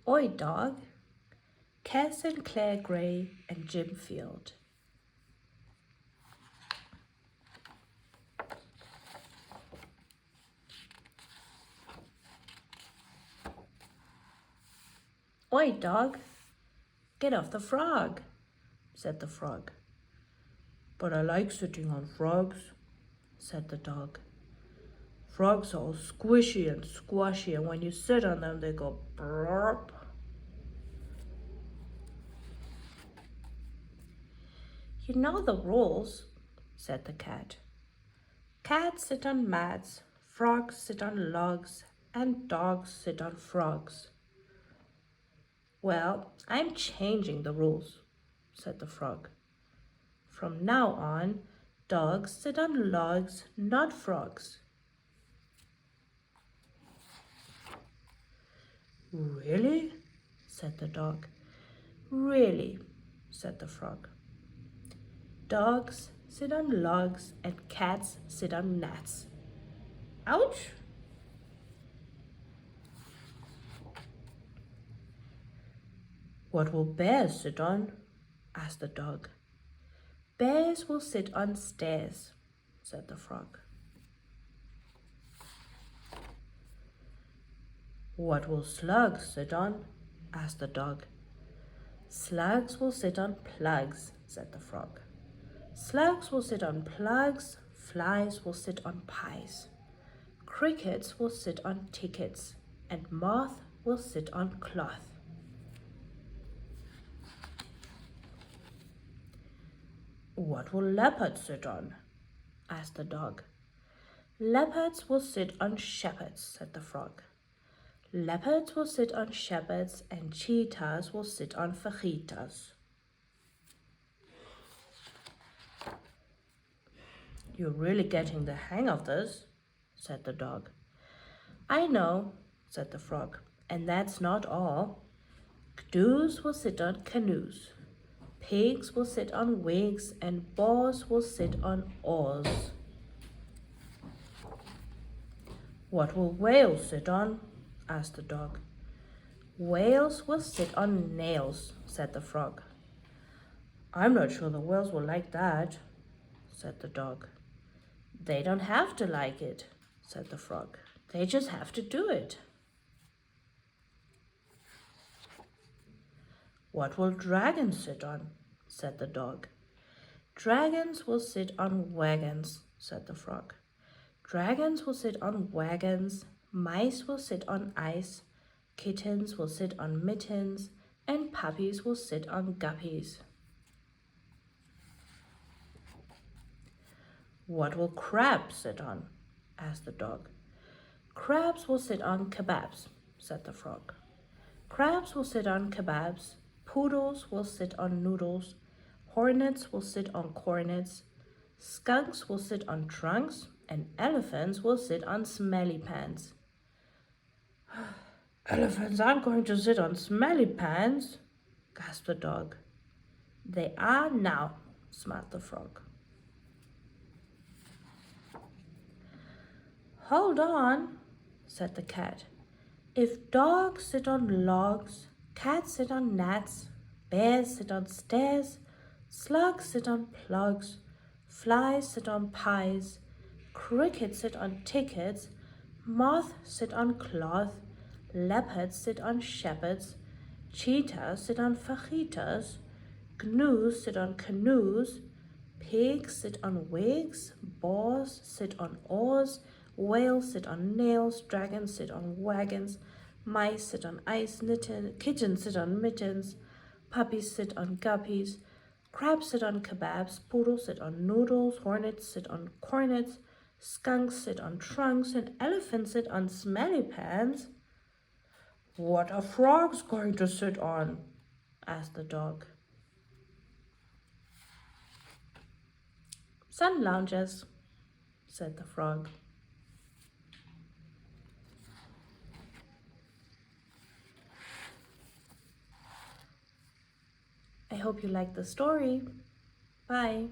Oi, dog. Cass and Claire Gray and Jim Field. Oi, dog. Get off the frog, said the frog. But I like sitting on frogs, said the dog. Frogs are all squishy and squashy, and when you sit on them, they go burp. You know the rules, said the cat. Cats sit on mats, frogs sit on logs, and dogs sit on frogs. Well, I'm changing the rules, said the frog. From now on, dogs sit on logs, not frogs. Really? Said the dog. Really, said the frog. Dogs sit on logs and cats sit on gnats. Ouch! What will bears sit on? Asked the dog. Bears will sit on stairs, said the frog. What will slugs sit on? Asked the dog. Slugs will sit on plugs, said the frog. Slugs will sit on plugs, flies will sit on pies. Crickets will sit on tickets, and moth will sit on cloth. What will leopards sit on? Asked the dog. Leopards will sit on shepherds, said the frog. Leopards will sit on shepherds, and cheetahs will sit on fajitas. You're really getting the hang of this, said the dog. I know, said the frog, and that's not all. Gnoos will sit on canoes. Pigs will sit on wigs, and boars will sit on oars. What will whales sit on? Asked the dog. Whales will sit on nails, said the frog. I'm not sure the whales will like that, said the dog. They don't have to like it, said the frog. They just have to do it. What will dragons sit on? Said the dog. Dragons will sit on wagons, said the frog. Dragons will sit on wagons, mice will sit on ice, kittens will sit on mittens, and puppies will sit on guppies. What will crabs sit on? Asked the dog. Crabs will sit on kebabs, said the frog. Crabs will sit on kebabs, poodles will sit on noodles, hornets will sit on cornets, skunks will sit on trunks, and elephants will sit on smelly pants. Elephants aren't going to sit on smelly pants, gasped the dog. They are now, smiled the frog. Hold on, said the cat. If dogs sit on logs, cats sit on gnats, bears sit on stairs, slugs sit on plugs, flies sit on pies, crickets sit on tickets, moths sit on cloth, leopards sit on shepherds, cheetahs sit on fajitas, gnoos sit on canoes, pigs sit on wigs, boars sit on oars, whales sit on nails, dragons sit on wagons, mice sit on ice, kittens sit on mittens, puppies sit on guppies, crabs sit on kebabs, poodles sit on noodles, hornets sit on cornets, skunks sit on trunks, and elephants sit on smelly pants. What are frogs going to sit on? Asked the dog. Sun lounges, said the frog. I hope you liked the story. Bye.